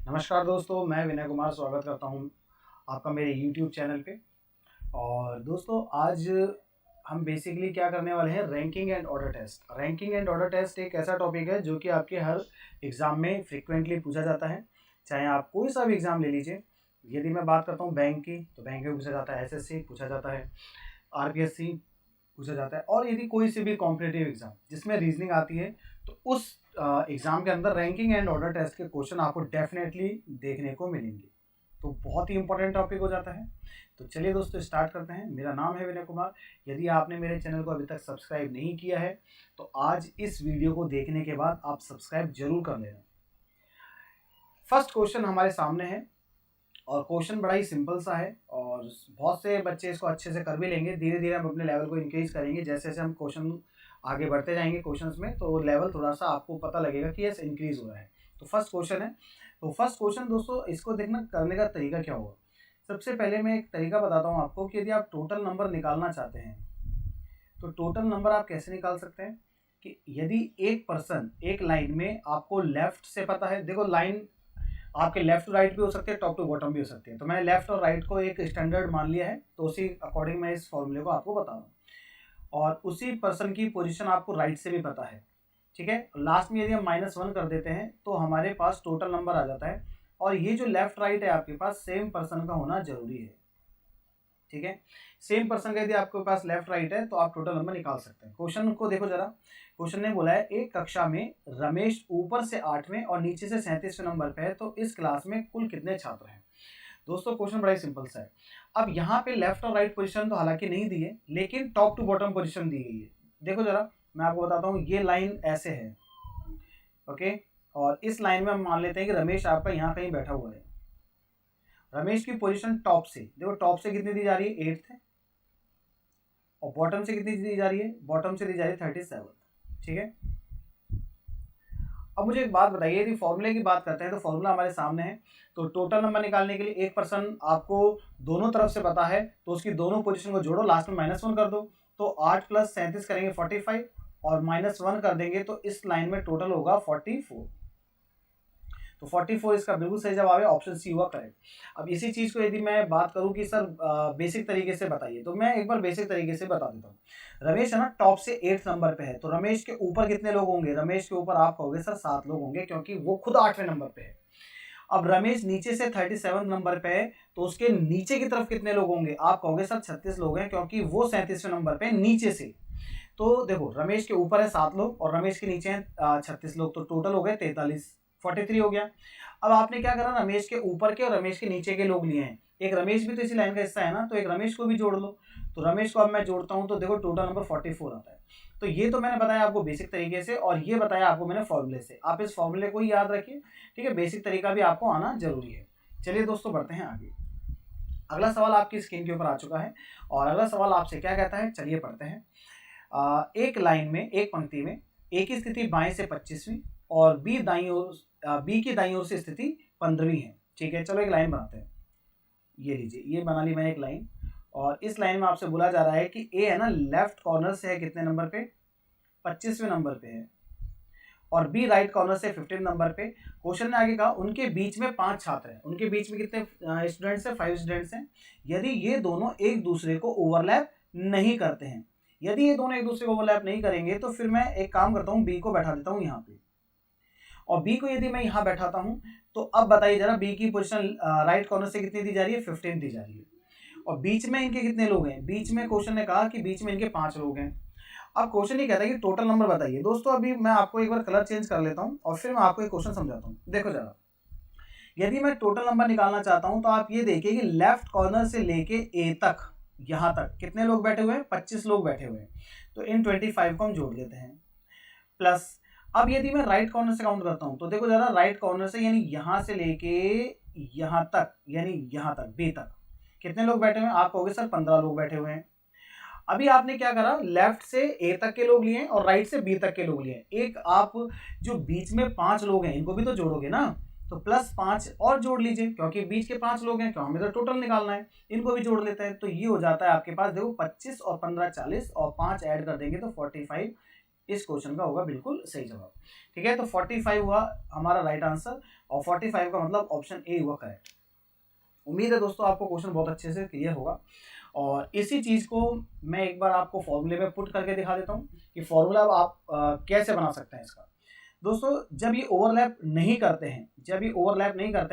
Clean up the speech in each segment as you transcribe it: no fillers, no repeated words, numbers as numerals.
नमस्कार दोस्तों, मैं विनय कुमार स्वागत करता हूं आपका मेरे YouTube चैनल पे। और दोस्तों आज हम बेसिकली क्या करने वाले हैं, ranking and order test. Ranking and order test एक ऐसा टॉपिक है जो कि आपके हर एग्ज़ाम में फ्रिक्वेंटली पूछा जाता है, चाहे आप कोई सा भी एग्ज़ाम ले लीजिए। यदि मैं बात करता हूँ बैंक की, तो बैंक में पूछा जाता है, SSC पूछा जाता है, RPSC पूछा जाता है। और यदि कोई सी भी कॉम्पिटिटिव एग्ज़ाम जिसमें रीजनिंग आती है, तो उस एग्ज़ाम के अंदर रैंकिंग एंड ऑर्डर टेस्ट के क्वेश्चन आपको डेफिनेटली देखने को मिलेंगे। तो बहुत ही इंपॉर्टेंट टॉपिक हो जाता है। तो चलिए दोस्तों स्टार्ट करते हैं। मेरा नाम है विनय कुमार। यदि आपने मेरे चैनल को अभी तक सब्सक्राइब नहीं किया है, तो आज इस वीडियो को देखने के बाद आप सब्सक्राइब जरूर कर लेना। फर्स्ट क्वेश्चन हमारे सामने है और क्वेश्चन बड़ा ही सिंपल सा है और बहुत से बच्चे इसको अच्छे से कर भी लेंगे। धीरे धीरे हम अपने लेवल को इंक्रीज करेंगे। जैसे जैसे हम क्वेश्चन आगे बढ़ते जाएंगे क्वेश्चंस में, तो लेवल थोड़ा सा आपको पता लगेगा कि यस इंक्रीज हो रहा है। तो फर्स्ट क्वेश्चन है। तो फर्स्ट क्वेश्चन दोस्तों, इसको देखना करने का तरीका क्या होगा। सबसे पहले मैं एक तरीका बताता हूँ आपको कि यदि आप टोटल नंबर निकालना चाहते हैं, तो टोटल नंबर आप कैसे निकाल सकते हैं कि यदि एक पर्सन एक लाइन में आपको लेफ्ट से पता है, देखो लाइन आपके लेफ्ट टू राइट भी हो सकते हैं, टॉप टू बॉटम भी हो सकते हैं। तो मैंने लेफ्ट और राइट को एक स्टैंडर्ड मान लिया है, तो उसी अकॉर्डिंग मैं इस फॉर्मूले को आपको बता रहा हूँ। और उसी पर्सन की पोजीशन आपको राइट से भी पता है, ठीक है। लास्ट में यदि हम -1 कर देते हैं तो हमारे पास टोटल नंबर आ जाता है। और ये जो लेफ्ट राइट है आपके पास सेम पर्सन का होना जरूरी है, ठीक है। सेम पर्सन का यदि आपके पास लेफ्ट राइट है तो आप टोटल नंबर निकाल सकते हैं। क्वेश्चन को देखो जरा। क्वेश्चन ने बोला है एक कक्षा में रमेश ऊपर से 8वें और नीचे से 37वें नंबर पे है, तो इस क्लास में कुल कितने छात्र हैं। दोस्तों क्वेश्चन बड़ा ही सिंपल सा है। अब यहाँ पे लेफ्ट और राइट पोजीशन तो हालांकि नहीं दी है, लेकिन टॉप टू बॉटम पोजीशन दी गई है। देखो जरा, मैं आपको बताता हूँ। ये लाइन ऐसे है, ओके। और इस लाइन में हम मान लेते हैं कि रमेश आपका यहाँ कहीं बैठा हुआ है। रमेश की पोजीशन टॉप से, देखो टॉप से कितनी दी जा रही है, 8th है। और बॉटम से कितनी दी जा रही है, बॉटम से दी जा रही है 37, ठीक है। अब मुझे एक बात बताइए, यदि फॉर्मूले की बात करते हैं तो फॉर्मूला हमारे सामने है। तो टोटल नंबर निकालने के लिए एक पर्सन आपको दोनों तरफ से पता है, तो उसकी दोनों पोजीशन को जोड़ो, लास्ट में -1 कर दो। तो 8 + 37 करेंगे 45 और -1 कर देंगे तो इस लाइन में टोटल होगा 44। तो 44 इसका बिल्कुल सही जवाब है, ऑप्शन सी हुआ करेक्ट। अब इसी चीज को यदि मैं बात करूं कि सर बेसिक तरीके से बताइए, तो मैं एक बार बेसिक तरीके से बता देता हूँ। रमेश है ना टॉप से 8th नंबर पे है, तो रमेश के ऊपर कितने लोग होंगे, रमेश के ऊपर आप कहोगे सर 7 लोग होंगे, क्योंकि वो खुद 8वें नंबर पे है। अब रमेश नीचे से 37 नंबर पे है, तो उसके नीचे की तरफ कितने लोग होंगे, आप कहोगे सर 36 लोग हैं, क्योंकि वो 37वें नंबर पे नीचे से। तो देखो रमेश के ऊपर है 7 लोग और रमेश के नीचे हैं 36 लोग, तो टोटल हो गए 43, 43 हो गया। अब आपने क्या करा, रमेश के ऊपर के और रमेश के नीचे के लोग लिए हैं। एक रमेश भी तो इसी लाइन का हिस्सा है ना, तो एक रमेश को भी जोड़ लो। तो रमेश को अब मैं जोड़ता हूं, तो देखो टोटल नंबर 44 आता है। तो ये तो मैंने बताया आपको बेसिक तरीके से, और ये बताया आपको मैंने फॉर्मूले से। आप इस फॉर्मूले को ही याद रखिए, ठीक है। बेसिक तरीका भी आपको आना जरूरी है। चलिए दोस्तों बढ़ते हैं आगे। अगला सवाल आपकी स्क्रीन के ऊपर आ चुका है और अगला सवाल आपसे क्या कहता है, चलिए पढ़ते हैं। एक लाइन में, एक पंक्ति में ए की स्थिति बाएं से 25वीं और बी दाईं ओर, बी की दाईं ओर से स्थिति 15वीं है, ठीक है। चलो एक लाइन बनाते हैं। ये लीजिए, ये बना ली मैंने एक लाइन। और इस लाइन में आपसे बोला जा रहा है कि ए है ना लेफ्ट कॉर्नर से है कितने नंबर पे, 25वें नंबर पे है, और बी राइट कॉर्नर से 15 नंबर पे। क्वेश्चन ने आगे कहा उनके बीच में 5 छात्र हैं। उनके बीच में कितने स्टूडेंट्स हैं, 5 स्टूडेंट्स हैं। यदि ये दोनों एक दूसरे को ओवरलैप नहीं करते हैं, यदि ये दोनों एक दूसरे को ओवरलैप नहीं करेंगे, तो फिर मैं एक काम करता हूँ, बी को बैठा देता हूँ यहाँ पे। और बी को यदि मैं यहाँ बैठाता हूँ, तो अब बताइए जरा, बी की पोजीशन राइट कॉर्नर से कितनी दी जा रही है, 15 दी जा रही है। और बीच में इनके कितने लोग हैं, बीच में क्वेश्चन ने कहा कि बीच में इनके 5 लोग हैं। अब क्वेश्चन ये कहता है कि टोटल नंबर बताइए। दोस्तों अभी मैं आपको एक बार कलर चेंज कर लेता हूँ और फिर मैं आपको एक क्वेश्चन समझाता हूँ। देखो जरा, यदि मैं टोटल नंबर निकालना चाहता हूँ, तो आप ये देखिए कि लेफ्ट कॉर्नर से लेके ए तक, यहाँ तक कितने लोग बैठे हुए हैं, 25 लोग बैठे हुए हैं। तो इन 25 को हम जोड़ लेते हैं, प्लस अब यदि मैं राइट कॉर्नर से काउंट करता हूं, तो देखो जरा राइट कॉर्नर से, यानी यहां से लेके यहां तक, यानी यहां तक बी तक कितने लोग बैठे हुए हैं, आप कहोगे सर 15 लोग बैठे हुए हैं। अभी आपने क्या करा, लेफ्ट से ए तक के लोग लिए हैं और राइट से बी तक के लोग लिए हैं। एक आप जो बीच में 5 लोग हैं इनको भी तो जोड़ोगे ना, तो +5 और जोड़ लीजिए, क्योंकि बीच के 5 लोग हैं, क्योंकि हमें तो टोटल निकालना है, इनको भी जोड़ लेते हैं। तो ये हो जाता है आपके पास, देखो 25 और 15 40 और 5 ऐड कर देंगे तो 45 इस क्वेश्चन का होगा बिल्कुल सही जवाब। ठीक है, तो 45 हुआ हमारा राइट आंसर और 45 का मतलब ऑप्शन ए हुआ करेक्ट। उम्मीद है दोस्तों आपको क्वेश्चन बहुत अच्छे से क्लियर होगा और इसी चीज़ को मैं एक बार आपको फॉर्मूले में पुट करके दिखा देता हूँ कि फॉर्मूला आप कैसे बना सकते हैं इसका। दोस्तों जब ये ओवरलैप नहीं करते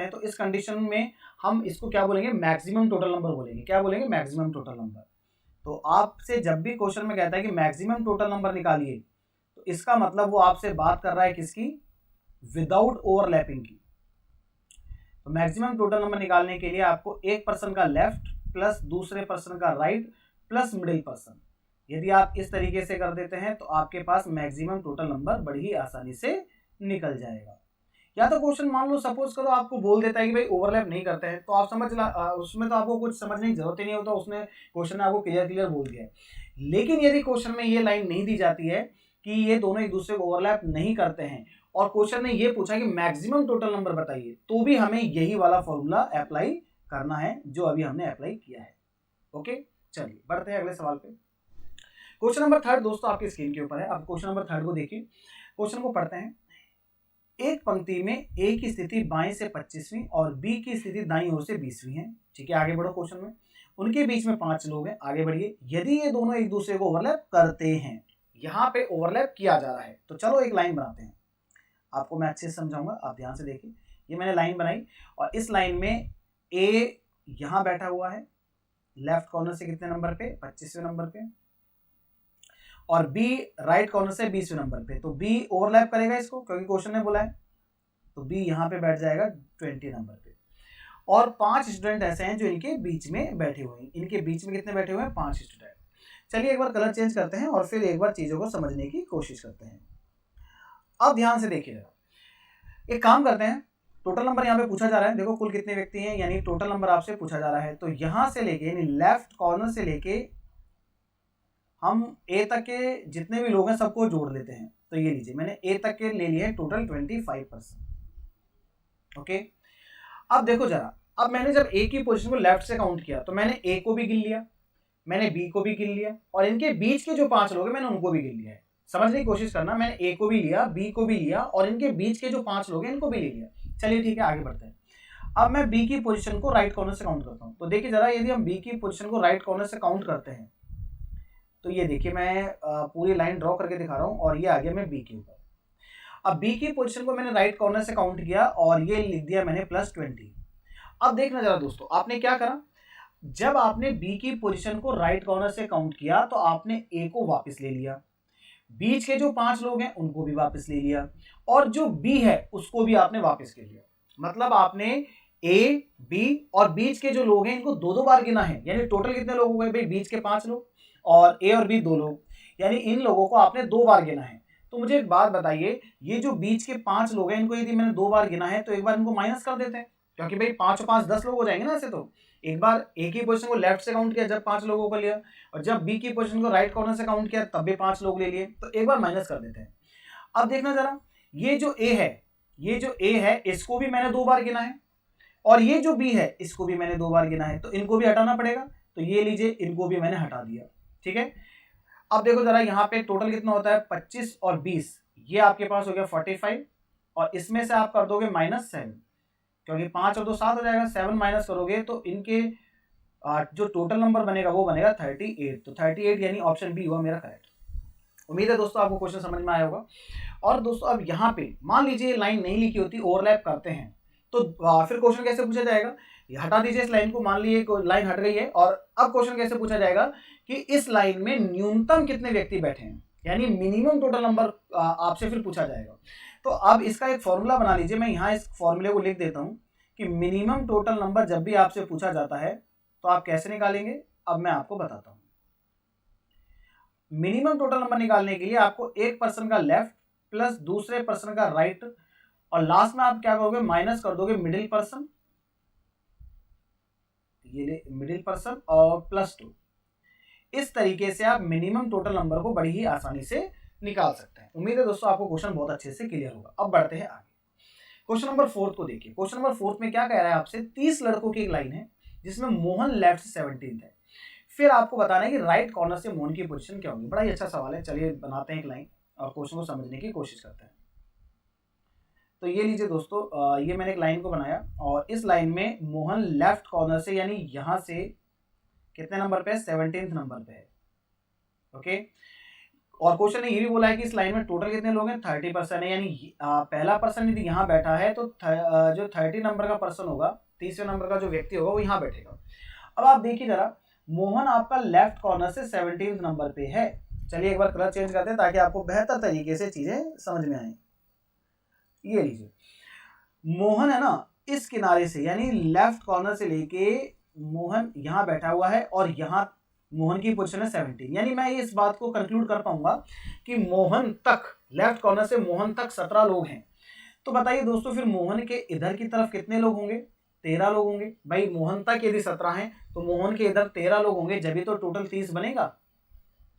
हैं तो इस कंडीशन में हम इसको क्या बोलेंगे, मैक्सिमम टोटल नंबर बोलेंगे। क्या बोलेंगे, मैक्सिमम टोटल नंबर। तो आपसे जब भी क्वेश्चन में कहता है कि मैक्सिमम टोटल नंबर निकालिए, तो इसका मतलब वो आपसे बात कर रहा है किसकी, विदाउट ओवरलैपिंग की। तो मैक्सिमम टोटल नंबर निकालने के लिए आपको एक पर्सन का लेफ्ट प्लस दूसरे पर्सन का राइट प्लस मिडिल पर्सन, यदि आप इस तरीके से कर देते हैं तो आपके पास मैक्सिमम टोटल नंबर बड़ी ही आसानी से निकल जाएगा। या तो क्वेश्चन मान लो सपोज करो आपको बोल देता है कि भाई ओवरलैप नहीं करते हैं, तो आप उसमें तो आपको कुछ समझने की जरूरत ही नहीं होता, उसने क्वेश्चन आपको क्लियर बोल दिया है। लेकिन यदि क्वेश्चन में ये लाइन नहीं दी जाती है कि ये दोनों एक दूसरे को ओवरलैप नहीं करते हैं और क्वेश्चन ने ये पूछा कि मैक्सिमम टोटल नंबर बताइए, तो भी हमें यही वाला फॉर्मूला अप्लाई करना है जो अभी हमने अप्लाई किया है। ओके, चलिए बढ़ते हैं अगले सवाल पे। क्वेश्चन नंबर 3 दोस्तों आपकी स्क्रीन के ऊपर है। अब क्वेश्चन नंबर 3 को देखिए, क्वेश्चन को पढ़ते हैं। एक पंक्ति में ए की स्थिति बाएं से 25वीं और बी की स्थिति दाईं ओर से 20वीं है। ठीक है, आगे बढ़ो क्वेश्चन में। उनके बीच में 5 लोग हैं, आगे बढ़िए। यदि ये दोनों एक दूसरे को ओवरलैप करते हैं, यहाँ पे ओवरलैप किया जा रहा है, तो चलो एक लाइन बनाते हैं। आपको मैं अच्छे से समझाऊंगा, आप ध्यान से देखिए। ये मैंने लाइन बनाई और इस लाइन में ए यहाँ बैठा हुआ है लेफ्ट कॉर्नर से कितने नंबर पे, 25वें नंबर पे, और बी राइट कॉर्नर से 20वें नंबर पे। तो बी ओवरलैप करेगा इसको क्योंकि क्वेश्चन ने बोला है, तो बी यहाँ पे बैठ जाएगा 20 नंबर पे। और 5 स्टूडेंट ऐसे हैं जो इनके बीच में बैठे हुए हैं। इनके बीच में कितने बैठे हुए हैं, 5 स्टूडेंट। चलिए एक बार कलर चेंज करते हैं और फिर एक बार चीजों को समझने की कोशिश करते हैं। अब ध्यान से देखिएगा, एक काम करते हैं। टोटल नंबर यहाँ पे पूछा जा रहा है, देखो कुल कितने व्यक्ति हैं, यानी टोटल नंबर आपसे पूछा जा रहा है। तो यहां से लेके यानी लेफ्ट कॉर्नर से लेके हम ए तक के जितने भी लोग हैं सबको जोड़ लेते हैं। तो ये लीजिए, मैंने ए तक के ले लिए हैं टोटल 25%। ओके, अब देखो जरा, अब मैंने जब ए की पोजीशन को लेफ्ट से काउंट किया तो मैंने ए को भी गिन लिया, मैंने बी को भी गिन लिया, और इनके बीच के जो 5 लोग हैं मैंने उनको भी गिन लिया है। समझने की कोशिश करना, मैंने ए को भी लिया, बी को भी लिया, और इनके बीच के जो 5 लोग हैं इनको भी ले लिया। चलिए ठीक है, आगे बढ़ते हैं। अब मैं बी की पोजीशन को राइट कॉर्नर से काउंट करता हूं। तो देखिए जरा, यदि हम बी की पोजीशन को राइट कॉर्नर से काउंट करते हैं तो ये देखिए मैं पूरी लाइन ड्रॉ करके दिखा रहा हूं और ये आ गया मैं बी के ऊपर। अब बी की पोजीशन को मैंने राइट कॉर्नर से काउंट किया और ये लिख दिया मैंने +20। अब देखना जरा दोस्तों, आपने क्या करा, जब आपने बी की पोजीशन को राइट कॉर्नर से काउंट किया तो आपने ए को वापस ले लिया, बीच के जो 5 लोग हैं उनको भी वापस ले लिया, और जो बी है उसको भी आपने वापस ले लिया। मतलब आपने ए, बी और बीच के जो लोग हैं इनको 2-2 बार गिना है। यानी टोटल कितने लोग हो गए भाई, बीच के 5 लोग और ए और बी 2 लोग, यानी इन लोगों को आपने 2 बार गिना है। तो मुझे एक बात बताइए, ये जो बीच के 5 लोग हैं इनको यदि मैंने 2 बार गिना है तो एक बार इनको माइनस कर देते हैं, क्योंकि भाई 5 और 5 10 लोग हो जाएंगे ना। ऐसे तो एक बार ए की पोजीशन को लेफ्ट से काउंट किया जब 5 लोगों को लिया, और जब बी की पोजीशन को राइट कॉर्नर से काउंट किया तब भी 5 लोग ले लिए, तो एक बार माइनस कर देते हैं। अब देखना जरा, ये जो ए है इसको भी मैंने 2 बार गिना है, और ये जो बी है इसको भी मैंने 2 बार गिना है, तो इनको भी हटाना पड़ेगा। तो ये लीजिए, इनको भी मैंने हटा दिया। ठीक है, अब देखो जरा, यहाँ पे टोटल कितना होता है, 25 और 20, ये आपके पास हो गया 45, और इसमें से आप कर दोगे -7, क्योंकि 5 और 2 7 हो जाएगा। 7 माइनस करोगे तो इनके जो टोटल नंबर बनेगा वो बनेगा 38। तो 38 यानी ऑप्शन बी हुआ मेरा करेक्ट। उम्मीद है दोस्तों आपको क्वेश्चन समझ में आया होगा। और दोस्तों अब यहाँ पे मान लीजिए लाइन नहीं लिखी होती, ओवरलैप करते हैं, तो फिर क्वेश्चन कैसे पूछा जाएगा, हटा दीजिए इस लाइन को। मान लीजिए लाइन हट गई है, और अब क्वेश्चन कैसे पूछा जाएगा कि इस लाइन में न्यूनतम कितने व्यक्ति बैठे हैं, यानी मिनिमम टोटल नंबर आपसे फिर पूछा जाएगा। तो अब इसका एक फॉर्मूला बना लीजिए, मैं यहाँ इस फॉर्मूले को लिख देता हूँ कि मिनिमम टोटल नंबर जब भी आपसे पूछा जाता है तो आप कैसे निकालेंगे, अब मैं आपको बताता हूँ। मिनिमम टोटल नंबर निकालने के लिए आपको एक पर्सन का लेफ्ट प्लस दूसरे पर्सन का राइट, और लास्ट में आप क्या करोगे, माइनस कर दोगे मिडिल पर्सन, ये मिडिल पर्सन और +2। इस तरीके से आप मिनिमम टोटल नंबर को बड़ी ही आसानी से निकाल सकते हैं। उम्मीद है दोस्तों आपको क्वेश्चन बहुत अच्छे से क्लियर होगा। अब बढ़ते हैं आगे, क्वेश्चन नंबर 4 को देखिए। क्वेश्चन नंबर 4 में क्या कह रहा है आपसे, 30 लड़कों की एक लाइन है जिसमें मोहन लेफ्ट से 17 है। फिर आपको बताना है कि राइट कॉर्नर से मोहन की पोजीशन क्या होगी। बड़ा ही अच्छा सवाल है, चलिए बनाते हैं एक लाइन। और क्वेश्चन को समझने की कोशिश करते हैं। तो ये लीजिए दोस्तों, ये मैंने एक लाइन को बनाया और इस लाइन में मोहन लेफ्ट कॉर्नर से यानी यहां से कितने नंबर पे है, 17th नंबर पे है। ओके, और क्वेश्चन ने ये भी बोला है कि इस लाइन में टोटल कितने लोग हैं, 30% है, यानी पहला पर्सन यदि यहाँ बैठा है तो जो 30 नंबर का पर्सन होगा, 30वें नंबर का जो व्यक्ति होगा वो यहाँ बैठेगा। अब आप देखिए जरा, मोहन आपका लेफ्ट कॉर्नर से 17th नंबर पे है। चलिए एक बार कलर चेंज करते हैं ताकि आपको बेहतर तरीके से चीजें समझ में आए। ये लीजिए, मोहन है ना इस किनारे से यानी लेफ्ट कॉर्नर से लेके मोहन यहाँ बैठा हुआ है और यहाँ मोहन की पोजीशन है 17, यानी मैं इस बात को कंक्लूड कर पाऊंगा कि मोहन तक, लेफ्ट कॉर्नर से मोहन तक 17 लोग हैं। तो बताइए दोस्तों, फिर मोहन के इधर की तरफ कितने लोग होंगे, 13 लोग होंगे। भाई मोहन तक यदि 17 हैं तो मोहन के इधर 13 लोग होंगे, जब भी तो टोटल 30 बनेगा।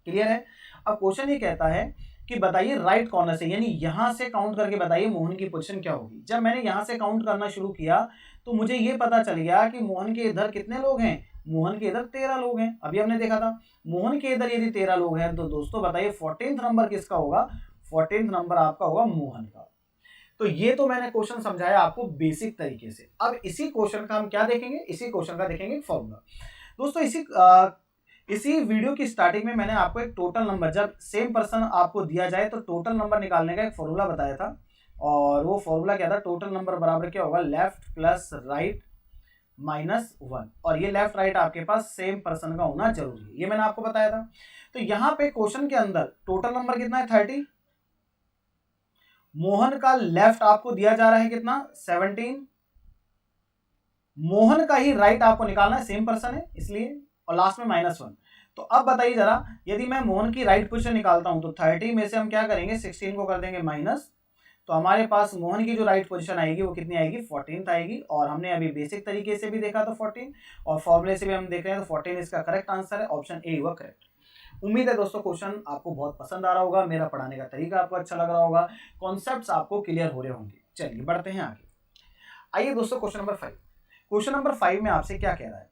क्लियर है। अब क्वेश्चन ये कहता है कि बताइए राइट कॉर्नर से, यानी यहां से काउंट करके बताइए मोहन की पोजीशन क्या होगी। जब मैंने यहां से काउंट करना शुरू किया तो मुझे ये पता चल गया कि मोहन के इधर कितने लोग हैं, मोहन के इधर 13 लोग हैं। अभी हमने देखा था मोहन के इधर यदि 13 लोग हैं तो दोस्तों बताइए 14th नंबर किसका होगा, 14th नंबर आपका होगा मोहन का। तो ये तो मैंने क्वेश्चन समझाया आपको बेसिक तरीके से। अब इसी क्वेश्चन का हम क्या देखेंगे, इसी क्वेश्चन का देखेंगे फॉर्मूला। दोस्तों इसी वीडियो की स्टार्टिंग में मैंने आपको एक टोटल नंबर, जब सेम पर्सन आपको दिया जाए तो टोटल नंबर निकालने का एक फॉर्मूला बताया था। और वो फॉर्मूला क्या था, टोटल नंबर बराबर क्या होगा, लेफ्ट प्लस राइट -1। और ये लेफ्ट राइट आपके पास सेम पर्सन का होना जरूरी है, ये मैंने आपको बताया था। तो यहाँ पे क्वेश्चन के अंदर टोटल नंबर कितना है, 30। मोहन का लेफ्ट आपको दिया जा रहा है कितना, 17। मोहन का ही राइट आपको निकालना है, सेम पर्सन है इसलिए, और लास्ट में -1। तो अब बताइए जरा, यदि मैं मोहन की राइट पोजीशन निकालता हूं तो 30 में से हम क्या करेंगे, 16 को कर देंगे माइनस। तो हमारे पास मोहन की जो राइट पोजीशन आएगी वो कितनी आएगी, 14th आएगी। और हमने अभी बेसिक तरीके से भी देखा तो 14, और फॉर्मूले से भी हम देख रहे हैं तो 14 इसका करेक्ट आंसर है, ऑप्शन ए हुआ करेक्ट। उम्मीद है दोस्तों क्वेश्चन आपको बहुत पसंद आ रहा होगा, मेरा पढ़ाने का तरीका आपको अच्छा लग रहा होगा, कॉन्सेप्ट्स आपको क्लियर हो रहे होंगे। चलिए बढ़ते हैं आगे। आइए दोस्तों क्वेश्चन नंबर 5। क्वेश्चन नंबर 5 में आपसे क्या कह रहा है,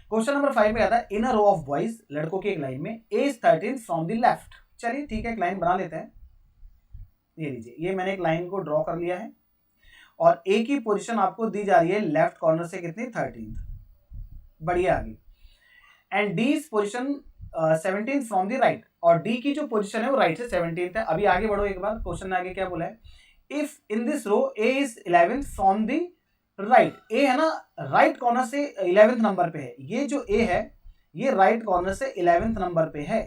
क्वेश्चन नंबर 5 में आता है इन अ रो ऑफ बॉयज, लड़कों की एक लाइन में, ए इज 13 फ्रॉम द लेफ्ट। चलिए ठीक है, एक लाइन बना लेते हैं। ये लीजिए, ये मैंने एक लाइन को ड्रॉ कर लिया है और ए की पोजीशन आपको दी जा रही है लेफ्ट कॉर्नर से कितनी, 13th। बढ़िया आगे। And D is position 17th from the right, और डी की जो पोजीशन है वो राइट से 17th है। अभी आगे बढ़ो एक बार, क्वेश्चन ने आगे क्या बोला है, if in this row A is 11th from the right. A है ना राइट कॉर्नर से 11th नंबर पे है, ये जो ए है ये राइट कॉर्नर से 11th नंबर पे है।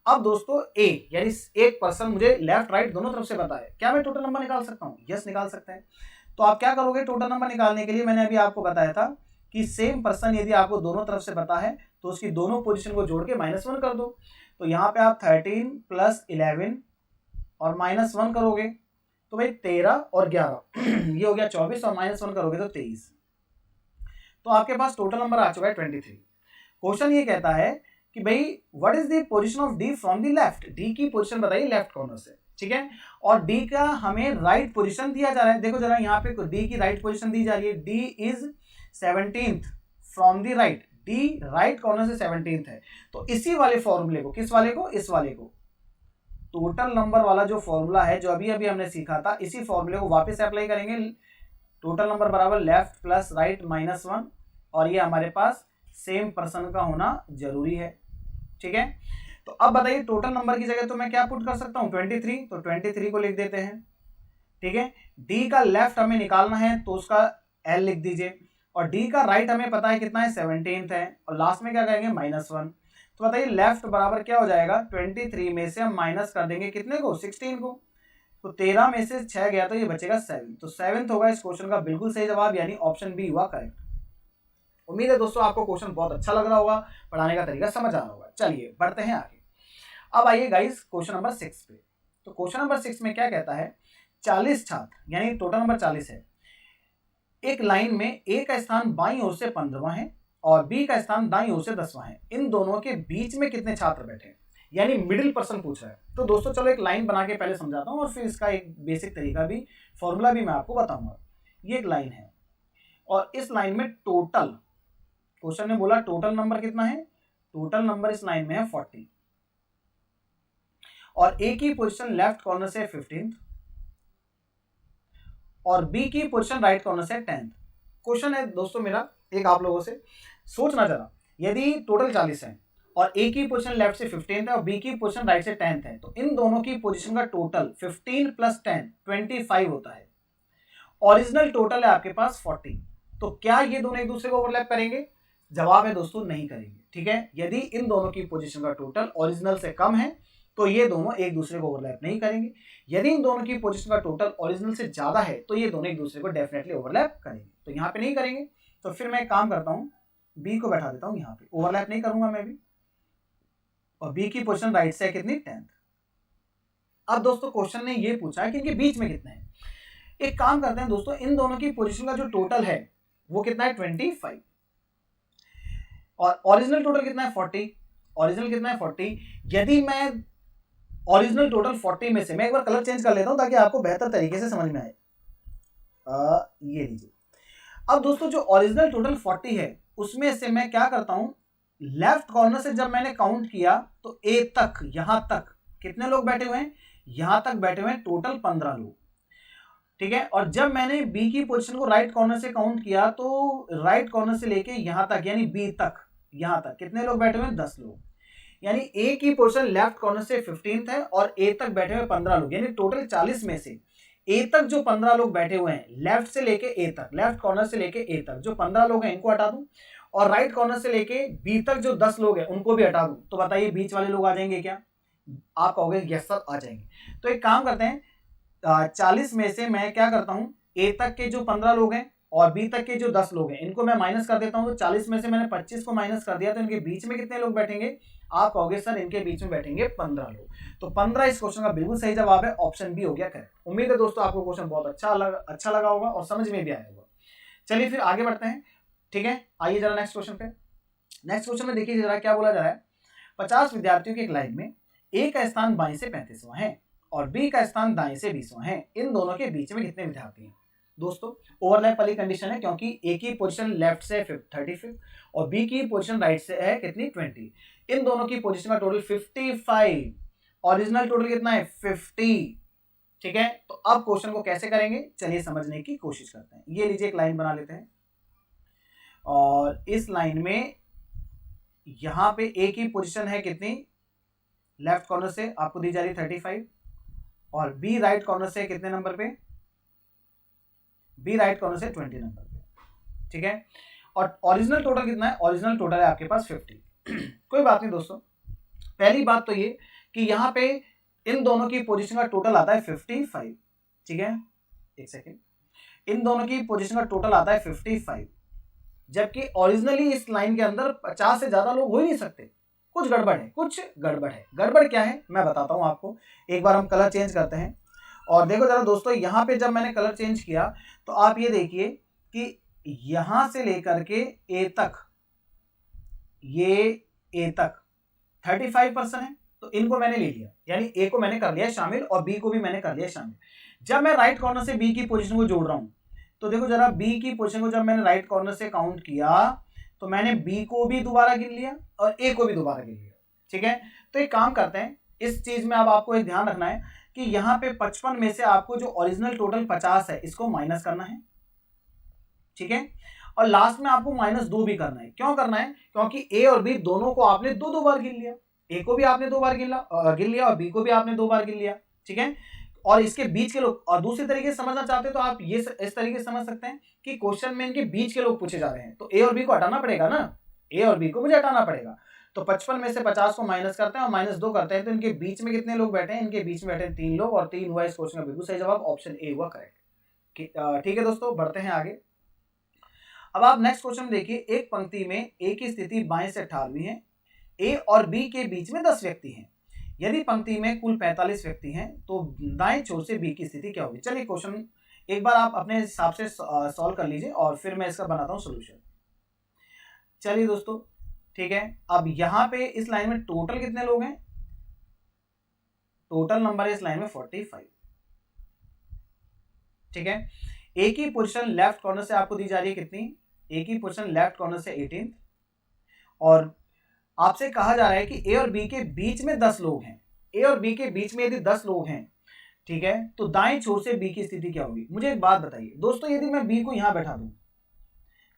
अब दोस्तों ए यानी एक पर्सन मुझे लेफ्ट राइट दोनों तरफ से पता है, क्या मैं टोटल नंबर निकाल सकता हूँ, यस निकाल सकते हैं। तो आप क्या करोगे, टोटल नंबर निकालने के लिए मैंने अभी आपको बताया था कि सेम पर्सन यदि आपको दोनों तरफ से पता है तो उसकी दोनों पोजीशन को जोड़ के -1 कर दो। तो यहाँ पे आप 13 + 11 और -1 करोगे तो भाई 13 और 11 ये हो गया 24, और -1 करोगे तो 23। तो आपके पास टोटल नंबर आ चुका है 23। क्वेश्चन ये कहता है कि भाई what is the position of D from the left, D की पोजीशन बताइए लेफ्ट कॉर्नर से, ठीक है। और डी का हमें राइट पोजीशन दिया जा रहा है, देखो जरा यहाँ पे डी की राइट पोजीशन दी जा रही है, D is 17th from the right, D right corner से 17th है। तो इसी वाले फॉर्मूले को, किस वाले को, इस वाले को, टोटल नंबर वाला जो फॉर्मूला है जो अभी अभी हमने सीखा था, इसी फॉर्मूले को वापस अप्लाई करेंगे। टोटल नंबर बराबर लेफ्ट प्लस राइट -1, और ये हमारे पास सेम पर्सन का होना जरूरी है, ठीक है। तो अब बताइए टोटल नंबर की जगह तो मैं क्या पुट कर सकता हूं, 23। तो 23 को लिख देते हैं, ठीक है। डी का लेफ्ट हमें निकालना है तो उसका एल लिख दीजिए, और डी का राइट हमें पता है कितना है, 17th है, और लास्ट में क्या करेंगे, -1। तो बताइए लेफ्ट बराबर क्या हो जाएगा, 23 में से हम माइनस कर देंगे कितने को, 16 को। तो 13 में से 6 गया तो ये बचेगा 7, तो 7th होगा इस क्वेश्चन का बिल्कुल सही जवाब, यानी ऑप्शन बी हुआ करेक्ट। उम्मीद है दोस्तों आपको क्वेश्चन बहुत अच्छा लग रहा होगा, पढ़ाने का तरीका समझ आ रहा होगा। चलिए बढ़ते हैं आगे। अब आइए गाइस क्वेश्चन नंबर 6 पे। तो क्वेश्चन नंबर 6 में क्या कहता है, 40 छात्र यानी टोटल नंबर 40 है, एक लाइन में ए का स्थान बाईं ओर से 15वां है और बी का स्थान दाईं ओर से 10वां है, इन दोनों के बीच में कितने छात्र बैठे हैं, यानी मिडिल पर्सन पूछ रहा है। तो दोस्तों चलो एक लाइन बना के पहले समझाता हूं और फिर इसका एक बेसिक तरीका भी, फॉर्मूला भी मैं आपको बताऊंगा। ये एक लाइन है और इस लाइन में टोटल, क्वेश्चन ने बोला टोटल नंबर कितना है, टोटल नंबर इस लाइन में है 40, और ए की पोजीशन लेफ्ट कॉर्नर से 15th और बी की पोजीशन राइट कॉर्नर से 10th। क्वेश्चन है दोस्तों मेरा एक आप लोगों से, सोचना जरा, यदि टोटल 40 है और ए की पोजीशन लेफ्ट से 15th है और बी की पोजीशन राइट से 10th है, तो इन दोनों की पोजीशन का टोटल 15 + 10 25 होता है। ओरिजिनल टोटल है आपके पास 40, तो क्या ये दोनों एक दूसरे को ओवरलैप करेंगे? जवाब है दोस्तों नहीं करेंगे। ठीक है, यदि इन दोनों की पोजीशन का टोटल ओरिजिनल से कम है तो ये दोनों एक दूसरे को ओवरलैप नहीं करेंगे। यदि इन दोनों की पोजीशन का टोटल ओरिजिनल से ज्यादा है तो ये दोनों एक दूसरे को डेफिनेटली ओवरलैप करेंगे। तो यहाँ पे नहीं करेंगे, तो फिर मैं एक काम करता हूँ, बी को बैठा देता हूँ यहाँ पे, ओवरलैप नहीं करूंगा मैं भी। और बी की पोजीशन राइट से कितनी 10th। अब दोस्तों क्वेश्चन ने ये पूछा है कि इनके बीच में कितना है। एक काम करते हैं दोस्तों, इन दोनों की पोजीशन का जो टोटल है वो कितना है 25 और ओरिजिनल टोटल कितना है 40। ओरिजिनल कितना है 40। यदि मैं ओरिजिनल टोटल 40 में से, मैं एक बार कलर चेंज कर लेता हूं ताकि आपको बेहतर तरीके से समझ में आए। ये लीजिए, अब दोस्तों जो ओरिजिनल टोटल 40 है उसमें से मैं क्या करता हूं, लेफ्ट कॉर्नर से जब मैंने काउंट किया तो ए तक, यहां तक कितने लोग बैठे हुए हैं, यहां तक बैठे हुए हैं टोटल 15 लोग। ठीक है, और जब मैंने बी की पोजीशन को राइट कॉर्नर से काउंट किया तो राइट कॉर्नर से लेके यहां तक यानी बी तक, यहां तक कितने लोग बैठे हुए हैं 10 लोग। यानी ए की पोजीशन लेफ्ट कॉर्नर से 15th है और ए तक बैठे हुए 15 लोग, यानी टोटल 40 में से ए तक जो 15 लोग बैठे हुए हैं, लेफ्ट से लेके ए तक, लेफ्ट कॉर्नर से लेके ए तक जो 15 लोग हैं इनको हटा दूं और राइट कॉर्नर से लेके बी तक जो 10 लोग हैं उनको भी हटा दूं, तो बताइए बीच वाले लोग आ जाएंगे क्या? आप कहोगे यस सर आ जाएंगे। तो एक काम करते हैं, 40 में से मैं क्या करता हूं, ए तक के जो 15 लोग हैं और बी तक के जो 10 लोग हैं इनको मैं माइनस कर देता हूं। 40 में से मैंने 25 को माइनस कर दिया तो इनके बीच में कितने लोग बैठेंगे? आप कहोगे सर इनके बीच में बैठेंगे 15 लोग। तो 15 इस क्वेश्चन का बिल्कुल सही जवाब है, ऑप्शन बी हो गया करेक्ट। उम्मीद है दोस्तों आपको क्वेश्चन बहुत अच्छा लगा होगा और समझ में भी आया होगा। चलिए फिर आगे बढ़ते हैं। ठीक है, आइए जरा नेक्स्ट क्वेश्चन पे। नेक्स्ट क्वेश्चन में देखिए जरा क्या बोला जा रहा है। 50 विद्यार्थियों की एक लाइन में ए का स्थान बाएं से 35वां है और बी का स्थान दाएं से 20वां है, इन दोनों के बीच में कितने विद्यार्थी हैं? दोस्तों ओवरलैप वाली कंडीशन है क्योंकि ए की पोजीशन लेफ्ट से 35 और बी की पोजीशन राइट से है कितनी 20। इन दोनों की पोजीशन का टोटल 55, ओरिजिनल टोटल कितना है 50। ठीक है, तो अब क्वेश्चन को कैसे करेंगे चलिए समझने की कोशिश करते हैं। ये लीजिए एक लाइन बना लेते हैं और इस लाइन में यहां पे ए की पोजीशन है कितनी, लेफ्ट कॉर्नर से आपको दी जा रही 35 और बी राइट कॉर्नर से कितने नंबर पे, बी राइट कॉर्नर से 20 नंबर पे। ठीक है, और ओरिजिनल टोटल कितना है, ओरिजिनल टोटल है आपके पास 50। कोई बात नहीं दोस्तों, पहली बात तो ये कि यहां पे इन दोनों की पोजीशन का टोटल आता है 55। ठीक है, एक सेकेंड, इन दोनों की पोजीशन का टोटल आता है 55, जबकि ओरिजिनली इस लाइन के अंदर 50 से ज्यादा लोग हो ही नहीं सकते। कुछ गड़बड़ है, कुछ गड़बड़ है। गड़बड़ क्या है मैं बताता हूं आपको। एक बार हम कलर चेंज करते हैं और देखो जरा दोस्तों, यहां पे जब मैंने कलर चेंज किया तो आप ये देखिए कि यहां से लेकर के ए तक, ये ए तक 35% है, तो इनको मैंने ले लिया, यानी ए को मैंने कर लिया शामिल और बी को भी मैंने कर लिया शामिल। जब मैं राइट कॉर्नर से बी की पोजीशन को जोड़ रहा हूं तो देखो जरा, बी की पोजीशन को जब मैंने राइट कॉर्नर से काउंट किया तो मैंने बी को भी दोबारा गिन लिया और ए को भी दोबारा गिन लिया। ठीक है, तो एक काम करते हैं, इस चीज में अब आपको एक ध्यान रखना है कि यहां पे 55 में से आपको जो ओरिजिनल टोटल 50 है इसको माइनस करना है। ठीक है, और लास्ट में आपको -2 भी करना है। क्यों करना है? क्योंकि ए और बी दोनों को आपने दो बार गिन लिया, ए को भी आपने 2 बार गिन लिया और बी को भी आपने 2 बार गिन लिया। ठीक है, और इसके बीच के लोग, और दूसरी तरीके से समझना चाहते हैं तो आप ये इस तरीके से समझ सकते हैं कि क्वेश्चन में इनके बीच के लोग पूछे जा रहे हैं, तो ए और बी को हटाना पड़ेगा ना, ए और बी को मुझे हटाना पड़ेगा। तो 55 में से 50 को माइनस करते हैं और -2 करते हैं, तो इनके बीच में कितने लोग बैठे हैं? इनके बीच में बैठे हैं 3 लोग और 3 हुआ इस क्वेश्चन का बिल्कुल सही जवाब, ऑप्शन ए हुआ करेक्ट। ठीक है दोस्तों, बढ़ते हैं आगे। अब आप नेक्स्ट क्वेश्चन में देखिए, एक पंक्ति में ए की स्थिति बाएं से 18वीं है, ए और बी के बीच में 10 व्यक्ति हैं। यदि पंक्ति में कुल 45 व्यक्ति हैं तो दाएं छोर से बी की स्थिति क्या होगी? चलिए क्वेश्चन एक बार आप अपने हिसाब से सॉल्व कर लीजिए और फिर मैं इसका बनाता हूं सॉल्यूशन। चलिए दोस्तों, ठीक है, अब यहां पे इस लाइन में टोटल कितने लोग हैं? टोटल नंबर है इस लाइन में 45। ठीक है, ए की पोजीशन लेफ्ट कॉर्नर से आपको दी जा रही है कितनी? ए की पोजीशन लेफ्ट कॉर्नर से 18 और आपसे कहा जा रहा है कि ए और बी के बीच में 10 लोग हैं। ए और बी के बीच में यदि 10 लोग हैं, ठीक है, तो दाएं छोर से बी की स्थिति क्या होगी? मुझे एक बात बताइए दोस्तों, यदि मैं बी को यहां बैठा दूं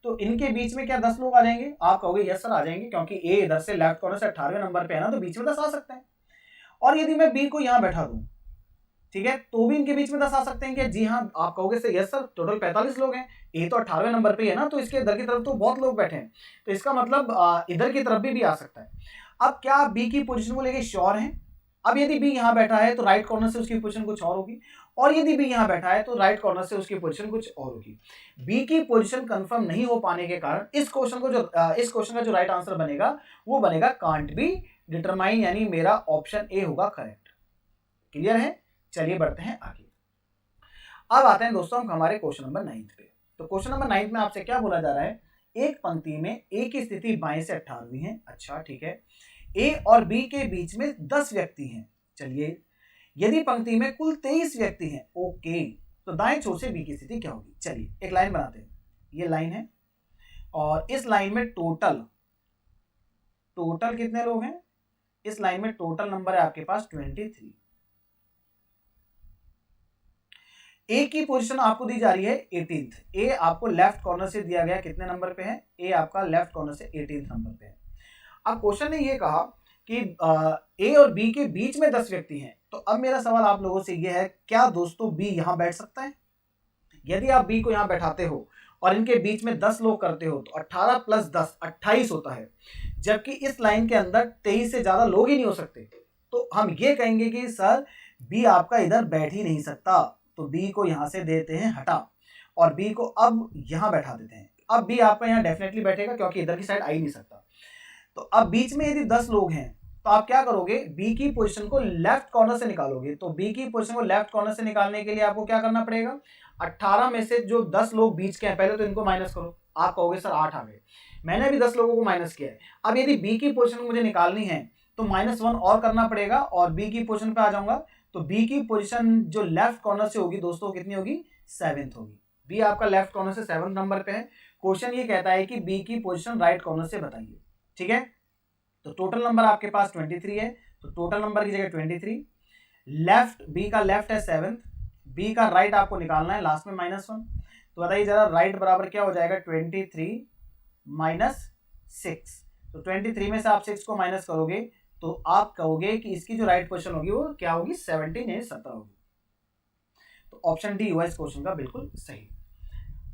तो इनके बीच में क्या 10 लोग आ जाएंगे? आप कहोगे यस सर आ जाएंगे, क्योंकि ए इधर से लेफ्ट कॉर्नर से 18वें नंबर पे है ना, तो बीच में 10 आ सकते हैं। और यदि मैं बी को यहां बैठा दूं, ठीक है, तो भी इनके बीच में 10 आ सकते हैं क्या? जी हाँ, आप कहोगे सर यस सर, टोटल 45 लोग हैं, ए तो 18वें नंबर पे है ना, तो इसके इधर की तरफ तो बहुत लोग बैठे हैं, तो इसका मतलब इधर की तरफ भी आ सकता है। अब क्या आप बी की पोजीशन को लेके श्योर हैं? अब यदि बी यहां बैठा है तो राइट कॉर्नर से उसकी पोजीशन कुछ और होगी, और यदि बी यहां बैठा है तो राइट कॉर्नर से उसकी पोजीशन कुछ और होगी। बी की पोजीशन कंफर्म नहीं हो पाने के कारण इस क्वेश्चन का जो राइट आंसर बनेगा वो बनेगा कांट बी डिटरमाइन, यानी मेरा ऑप्शन ए होगा करेक्ट। क्लियर है? चलिए बढ़ते हैं आगे। अब आते हैं दोस्तों हम हमारे क्वेश्चन नंबर 9 पे। तो क्वेश्चन नंबर 9 में आपसे क्या बोला जा रहा है? एक पंक्ति में ए की स्थिति बाएं से 18वीं है। अच्छा ठीक है, ए और बी के बीच में 10 व्यक्ति हैं। चलिए, यदि पंक्ति में कुल 23 व्यक्ति हैं, ओके, तो दाएं छोर से बी की स्थिति क्या होगी? चलिए एक लाइन बनाते हैं, ये लाइन है और इस लाइन में टोटल कितने लोग हैं? इस लाइन में टोटल नंबर है आपके पास 23। ए की पोजीशन आपको दी जा रही है 18th। ए आपको लेफ्ट कॉर्नर से दिया गया, कितने नंबर पे है? ए आपका लेफ्ट कॉर्नर से 18th नंबर पे है। अब क्वेश्चन ने ये कहा कि ए और बी के बीच में 10 व्यक्ति हैं, तो अब मेरा सवाल आप लोगों से ये है, क्या दोस्तों बी यहां बैठ सकता है? यदि आप बी को यहां बैठाते हो और इनके बीच में 10 लोग करते हो तो 18 प्लस 10 28 होता है, जबकि इस लाइन के अंदर 23 से ज्यादा लोग ही नहीं हो सकते, तो हम ये कहेंगे कि सर बी आपका इधर बैठ ही नहीं सकता, तो बी को यहां से देते हैं हटा और बी को अब यहां बैठा देते हैं। अब बी आपका यहां डेफिनेटली बैठेगा क्योंकि इधर की साइड आ ही नहीं सकता। तो अब बीच में यदि 10 लोग हैं तो आप क्या करोगे? बी की पोजीशन को लेफ्ट कॉर्नर से निकालोगे। तो बी की पोजीशन को लेफ्ट कॉर्नर से निकालने के लिए आपको क्या करना पड़ेगा? 18 में से जो 10 लोग बीच के हैं, पहले तो इनको माइनस करो। आप कहोगे सर 8 आ गए, मैंने भी 10 लोगों को माइनस किया है। अब यदि बी की पोजीशन मुझे निकालनी है तो -1 और करना पड़ेगा और बी की पोजीशन पे आ जाऊंगा, तो बी की पोजीशन जो लेफ्ट कॉर्नर से होगी दोस्तों कितनी होगी? 7th होगी। बी आपका लेफ्ट कॉर्नर से 7th नंबर पे है। क्वेश्चन ये कहता है कि बी की पोजीशन राइट कॉर्नर से बताइए। ठीक है, तो टोटल नंबर आपके पास 23 है, तो टोटल नंबर की जगह 23, लेफ्ट बी का लेफ्ट है 7th, बी का राइट आपको निकालना है, लास्ट में -1। तो बताइए जरा राइट बराबर क्या हो जाएगा? 23 - 6। तो 23 में से आप 6 को माइनस करोगे तो आप कहोगे कि इसकी जो राइट पोजीशन होगी वो क्या होगी? 17 यानी 17 होगी। तो ऑप्शन डी हुआ इस क्वेश्चन का बिल्कुल सही।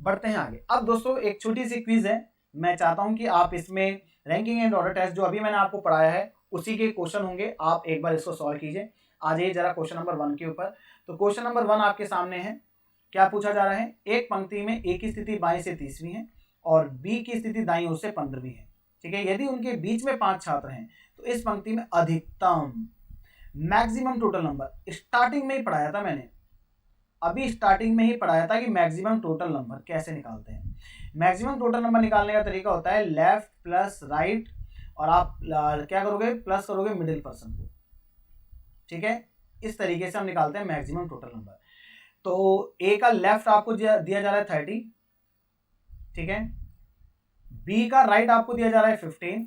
बढ़ते हैं आगे। अब दोस्तों एक छोटी सी क्विज है, मैं चाहता हूं कि आप इसमें रैंकिंग एंड ऑर्डर टेस्ट जो अभी मैंने आपको पढ़ाया है उसी के क्वेश्चन होंगे, आप एक बार इसको सॉल्व कीजिए। आ जाइए जरा क्वेश्चन नंबर 1 के ऊपर। तो क्वेश्चन नंबर 1 आपके सामने है। क्या पूछा जा रहा है? एक पंक्ति में ए की स्थिति बाएं से 30वीं है और बी की स्थिति दाईं ओर से 15वीं है। ठीक है, यदि उनके बीच में 5 छात्र हैं तो इस पंक्ति में अधिकतम मैक्सिमम टोटल नंबर, स्टार्टिंग में ही पढ़ाया था मैंने, अभी स्टार्टिंग में ही पढ़ाया था कि मैक्सिमम टोटल नंबर कैसे निकालते हैं। मैक्सिमम टोटल नंबर निकालने का तरीका होता है लेफ्ट प्लस राइट, और आप क्या करोगे? प्लस करोगे मिडिल पर्सन को। ठीक है, इस तरीके से हम निकालते हैं मैक्सिमम टोटल नंबर। तो ए का लेफ्ट आपको दिया जा रहा है 30, ठीक है, बी का राइट आपको दिया जा रहा है 15,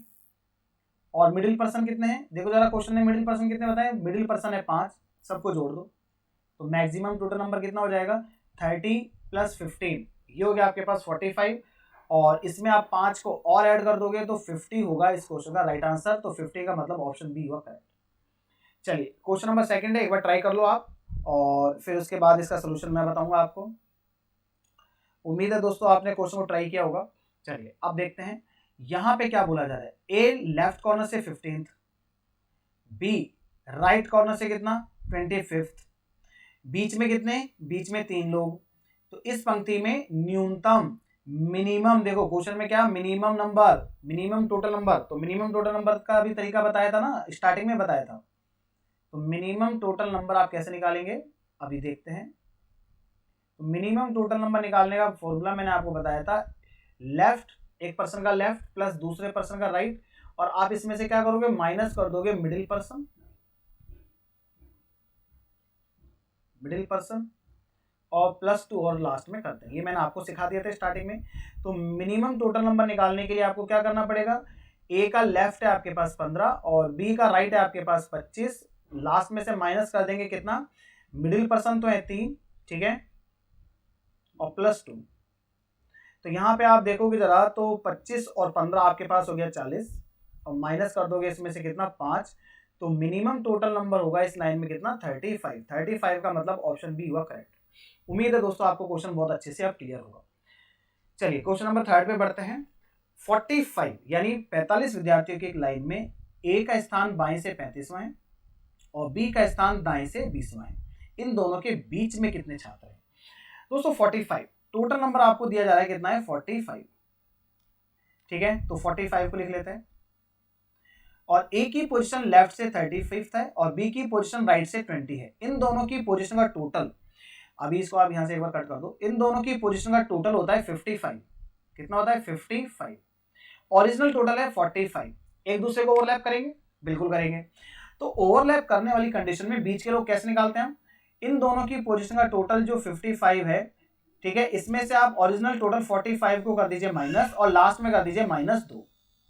और मिडिल पर्सन कितने हैं? देखो जरा क्वेश्चन ने मिडिल पर्सन कितने बताए? मिडिल पर्सन है 5, सबको जोड़ दो तो मैक्सिमम टोटल नंबर कितना हो जाएगा? 30 + 15, ये हो गया आपके पास 45, और इसमें आप 5 को और ऐड कर दोगे तो 50 होगा इस क्वेश्चन का राइट आंसर। तो 50 का मतलब ऑप्शन बी हुआ करेक्ट। चलिए क्वेश्चन नंबर 2 है, एक बार ट्राई कर लो आप और फिर उसके बाद इसका सोल्यूशन मैं बताऊंगा आपको। उम्मीद है दोस्तों आपने क्वेश्चन को ट्राई किया होगा। चलिए अब देखते हैं यहां पे क्या बोला जा रहा है। ए लेफ्ट कॉर्नर से 15th, बी राइट कॉर्नर से कितना? 25th, बीच में कितने? बीच में 3 लोग। तो इस पंक्ति में न्यूनतम मिनिमम, देखो क्वेश्चन में क्या? Minimum number, minimum total number. तो मिनिमम टोटल नंबर का भी तरीका बताया था ना, स्टार्टिंग में बताया था। तो मिनिमम टोटल नंबर आप कैसे निकालेंगे अभी देखते हैं। तो मिनिमम टोटल नंबर निकालने का फॉर्मूला मैंने आपको बताया था, लेफ्ट, एक पर्सन का लेफ्ट प्लस दूसरे पर्सन का राइट, और आप इसमें से क्या करोगे? माइनस कर दोगे मिडिल पर्सन, और +2 और लास्ट में करते हैं। ये मैंने आपको सिखा दिया था स्टार्टिंग में। तो मिनिमम टोटल नंबर निकालने के लिए आपको क्या करना पड़ेगा? ए का लेफ्ट है आपके पास 15 और बी का राइट है आपके पास 25, लास्ट में से माइनस कर देंगे कितना, मिडिल पर्सन तो है 3, ठीक है, और प्लस 2। तो यहाँ पे आप देखोगे जरा तो 25 और 15 आपके पास हो गया 40, और माइनस कर दोगे इसमें से कितना 5, तो मिनिमम टोटल नंबर होगा इस लाइन में कितना 35। 35 का मतलब ऑप्शन बी हुआ करेक्ट। उम्मीद है दोस्तों आपको क्वेश्चन बहुत अच्छे से अब क्लियर होगा। चलिए क्वेश्चन नंबर 3 पे बढ़ते हैं। 45 यानी 45 विद्यार्थियों की एक लाइन में ए का स्थान बाएं से 35वां है और बी का स्थान दाएं से 20वां है। इन दोनों के बीच में कितने छात्र हैं? दोस्तों 45 टोटल नंबर आपको दिया जा रहा है कितना है 45, ठीक है, तो 45 को लिख लेते हैं। और ए की पोजीशन लेफ्ट से 35 है और बी की पोजीशन राइट से 20 है। इन दोनों की पोजीशन का टोटल, अभी इसको आप यहां से एक बार कट कर दो, इन दोनों की पोजीशन का टोटल होता है 55। कितना होता है 55। ओरिजिनल टोटल है 45। एक दूसरे को ओवरलैप करेंगे, बिल्कुल करेंगे। तो ओवरलैप करने वाली कंडीशन में बीच के लोग कैसे निकालते हैं हम? इन दोनों की पोजीशन का टोटल जो 55 है, ठीक है, इसमें से आप ओरिजिनल टोटल 45 को कर दीजिए माइनस और लास्ट में कर दीजिए -2,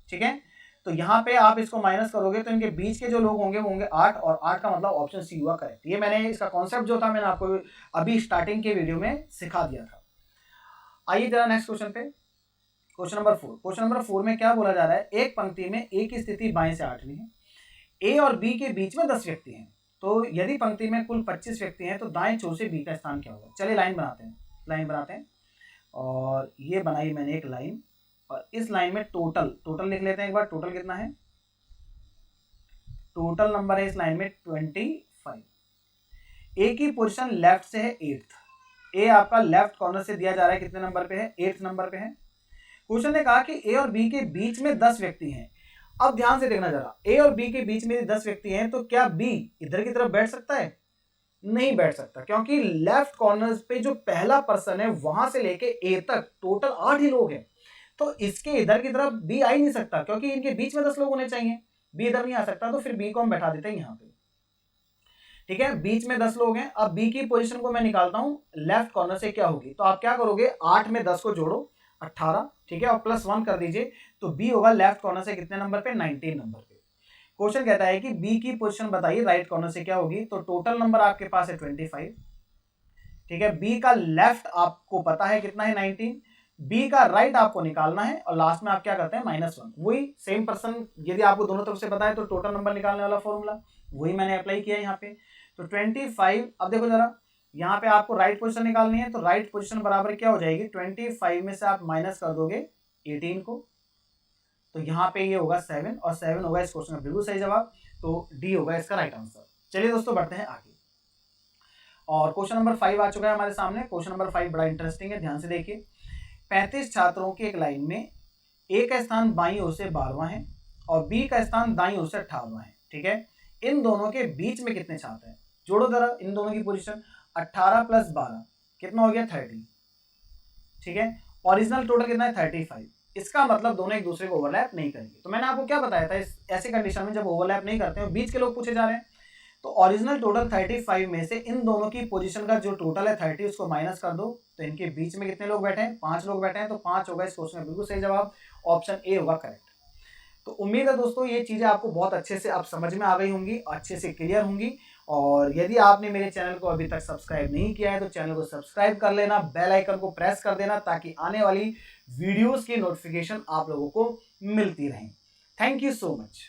ठीक है। तो यहाँ पे आप इसको माइनस करोगे तो इनके बीच के जो लोग होंगे वो होंगे 8, और 8 का मतलब ऑप्शन सी हुआ करेक्ट। ये मैंने इसका कॉन्सेप्ट जो था मैंने आपको अभी स्टार्टिंग के वीडियो में सिखा दिया था। आइए जरा नेक्स्ट क्वेश्चन पे, क्वेश्चन नंबर 4। क्वेश्चन नंबर 4 में क्या बोला जा रहा है, एक पंक्ति में ए की स्थिति बाएं से 8वीं है, ए और बी के बीच में 10 व्यक्ति हैं, तो यदि पंक्ति में कुल 25 व्यक्ति हैं तो दाएं छोर से बी का स्थान क्या होगा? चलिए लाइन बनाते हैं और ये बनाई मैंने एक लाइन, और इस लाइन में टोटल लिख लेते हैं एक बार। टोटल कितना है? टोटल नंबर है इस लाइन में 25। ए की पोजीशन लेफ्ट से है 8th। ए आपका लेफ्ट कॉर्नर से दिया जा रहा है कितने नंबर पे है? 8th नंबर पे है। क्वेश्चन ने कहा कि ए और बी के बीच में 10 व्यक्ति हैं। अब ध्यान से देखना जरा, ए और बी के बीच में 10 व्यक्ति हैं तो क्या बी इधर की तरफ बैठ सकता है? नहीं बैठ सकता, क्योंकि लेफ्ट कॉर्नर पे जो पहला पर्सन है वहां से लेके ए तक टोटल 8 ही लोग हैं, तो इसके इधर की तरफ बी आ ही नहीं सकता, क्योंकि इनके बीच में 10 लोग होने चाहिए। बी इधर नहीं आ सकता, तो फिर बी को हम बैठा देते हैं यहाँ पे, ठीक है। बीच में 10 लोग हैं। अब बी की पोजीशन को मैं निकालता हूं लेफ्ट कॉर्नर से, क्या होगी? तो आप क्या करोगे, 8 में 10 को जोड़ो 18, ठीक है, और +1 कर दीजिए, तो बी होगा लेफ्ट कॉर्नर से कितने नंबर पे? 19 नंबर पे। क्वेश्चन कहता है कि बी की पोजीशन बताइए राइट कॉर्नर से क्या होगी? तो टोटल नंबर आपके पास है 25, ठीक है। बी का लेफ्ट आपको पता है कितना है 19, बी का राइट आपको निकालना है और लास्ट में आप क्या करते हैं -1। वही सेम पर्सन, यदि आपको दोनों तरफ से पता है तो टोटल नंबर निकालने वाला फॉर्मूला वही मैंने अप्लाई किया है यहाँ पे। तो 25, अब देखो जरा यहाँ पे आपको राइट पोजीशन निकालनी है, तो राइट पोजीशन बराबर क्या हो जाएगी? 25 में से आप माइनस कर दोगे 18 को, तो यहाँ पे ये होगा 7, और 7 होगा इस क्वेश्चन का बिल्कुल सही जवाब, तो डी होगा इसका राइट आंसर। चलिए दोस्तों बढ़ते हैं आगे, और क्वेश्चन नंबर 5 आ चुका है हमारे सामने। क्वेश्चन नंबर 5 बड़ा इंटरेस्टिंग है, ध्यान से देखिए। 35 छात्रों की एक लाइन में ए का स्थान बाईं ओर से 12वां है और बी का स्थान दाईं ओर से 18वां है, ठीक है। इन दोनों के बीच में कितने छात्र हैं? जोड़ो जरा इन दोनों की पोजीशन, 18 + 12 कितना हो गया? 30, ठीक है। ओरिजिनल टोटल कितना है? 35। इसका मतलब दोनों एक दूसरे को ओवरलैप नहीं करेंगे। तो मैंने आपको क्या बताया था, इस ऐसे कंडीशन में जब ओवरलैप नहीं करते हैं, बीच के लोग पूछे जा रहे हैं, तो ओरिजिनल टोटल 35 में से इन दोनों की पोजीशन का जो टोटल है 30 उसको माइनस कर दो, तो इनके बीच में कितने लोग बैठे हैं? 5 लोग बैठे हैं, तो 5 होगा इस क्वेश्चन का बिल्कुल सही जवाब, ऑप्शन ए होगा करेक्ट। तो उम्मीद है दोस्तों ये चीजें आपको बहुत अच्छे से अब समझ में आ गई होंगी, अच्छे से क्लियर होंगी। और यदि आपने मेरे चैनल को अभी तक सब्सक्राइब नहीं किया है तो चैनल को सब्सक्राइब कर लेना, बेल आइकन को प्रेस कर देना, ताकि आने वाली वीडियोस की नोटिफिकेशन आप लोगों को मिलती रहे। Thank you so much.